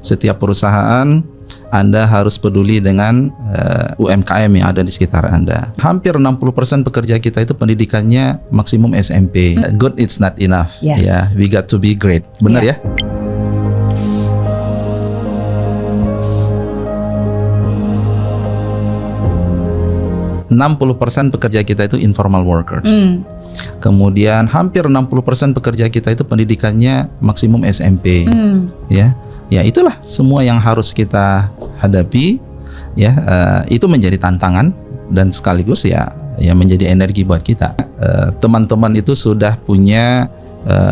Setiap perusahaan Anda harus peduli dengan UMKM yang ada di sekitar Anda. Hampir 60% pekerja kita itu pendidikannya maksimum SMP. Good it's not enough. Yes. Ya, we got to be great. Benar ya? 60% pekerja kita itu informal workers. Kemudian hampir 60% pekerja kita itu pendidikannya maksimum SMP. Ya itulah semua yang harus kita hadapi. Ya, itu menjadi tantangan dan sekaligus ya menjadi energi buat kita. Teman-teman itu sudah punya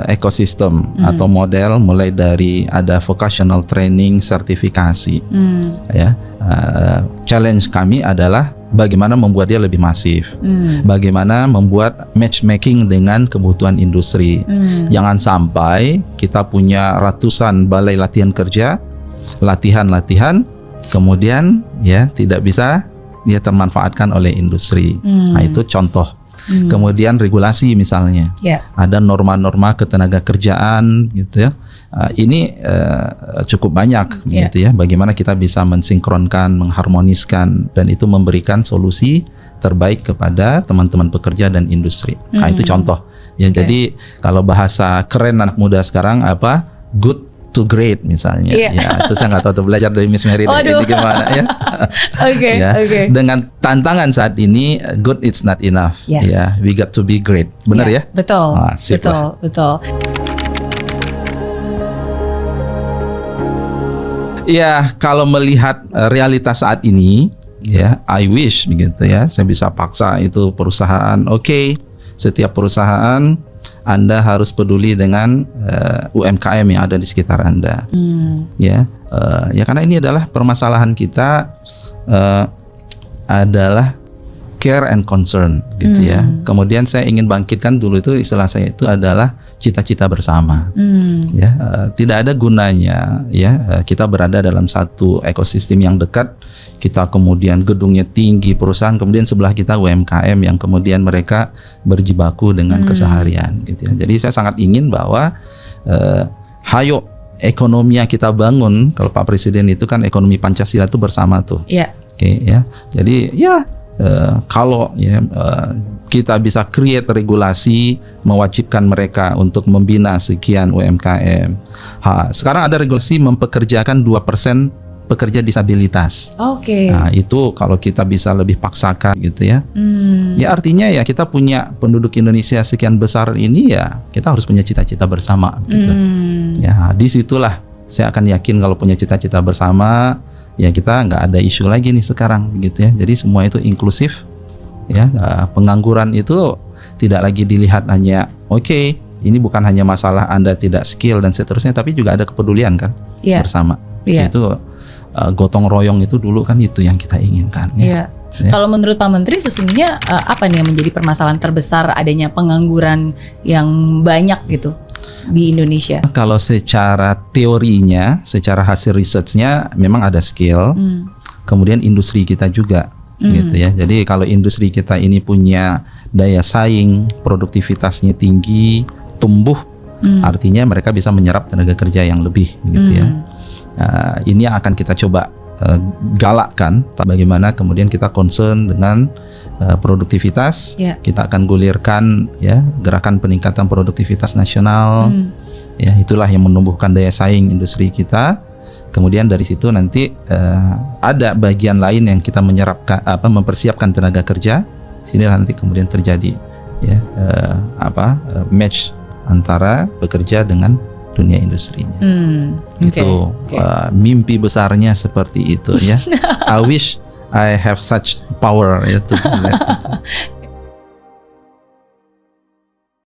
ekosistem atau model, mulai dari ada vocational training, sertifikasi. Ya, challenge kami adalah bagaimana membuat dia lebih masif, bagaimana membuat matchmaking dengan kebutuhan industri. Jangan sampai kita punya ratusan balai latihan kerja, latihan, kemudian ya tidak bisa dia termanfaatkan oleh industri. Nah, itu contoh. Kemudian regulasi misalnya, ada norma-norma ketenaga kerjaan gitu ya. Ini cukup banyak gitu ya. Bagaimana kita bisa mensinkronkan, mengharmoniskan, dan itu memberikan solusi terbaik kepada teman-teman pekerja dan industri. Nah, itu contoh. Ya, jadi kalau bahasa keren anak muda sekarang apa? Good to great misalnya. Ya, itu saya nggak tahu tuh, belajar dari Miss Mary ini gimana ya. Dengan tantangan saat ini, good it's not enough. Ya, we got to be great. Benar ya? Betul. Betul. Ya, kalau melihat realitas saat ini, ya, I wish begitu ya, saya bisa paksa itu perusahaan. Oke, setiap perusahaan Anda harus peduli dengan UMKM yang ada di sekitar Anda. Ya, karena ini adalah permasalahan kita adalah care and concern gitu ya. Kemudian saya ingin bangkitkan dulu itu istilah saya itu adalah cita-cita bersama. Ya, tidak ada gunanya ya kita berada dalam satu ekosistem yang dekat, kita kemudian gedungnya tinggi perusahaan, kemudian sebelah kita UMKM yang kemudian mereka berjibaku dengan keseharian gitu ya. Jadi saya sangat ingin bahwa hayo ekonomi yang kita bangun, kalau Pak Presiden itu kan ekonomi Pancasila itu bersama tuh. Oke, ya. Jadi ya kalau ya kita bisa create regulasi mewajibkan mereka untuk membina sekian UMKM. Sekarang ada regulasi mempekerjakan 2% pekerja disabilitas. Nah, itu kalau kita bisa lebih paksakan gitu ya. Ya artinya ya kita punya penduduk Indonesia sekian besar ini, ya kita harus punya cita-cita bersama gitu. Ya, disitulah saya akan yakin kalau punya cita-cita bersama, ya kita nggak ada isu lagi nih sekarang gitu ya. Jadi semua itu inklusif ya. Pengangguran itu tidak lagi dilihat hanya ini bukan hanya masalah Anda tidak skill dan seterusnya, tapi juga ada kepedulian kan bersama. Itu gotong royong itu dulu kan itu yang kita inginkan ya. Kalau menurut Pak Menteri sesungguhnya apa nih yang menjadi permasalahan terbesar adanya pengangguran yang banyak gitu di Indonesia? Kalau secara teorinya, secara hasil researchnya memang ada skill, kemudian industri kita juga gitu ya. Jadi kalau industri kita ini punya daya saing, produktivitasnya tinggi, tumbuh, artinya mereka bisa menyerap tenaga kerja yang lebih gitu ya. Ini yang akan kita coba galakkan, bagaimana kemudian kita concern dengan produktivitas. Kita akan gulirkan ya gerakan peningkatan produktivitas nasional. Ya, itulah yang menumbuhkan daya saing industri kita. Kemudian dari situ nanti ada bagian lain yang kita mempersiapkan tenaga kerja. Sinilah nanti kemudian terjadi ya match antara pekerja dengan dunia industrinya. Itu mimpi besarnya seperti itu ya. I wish I have such power ya.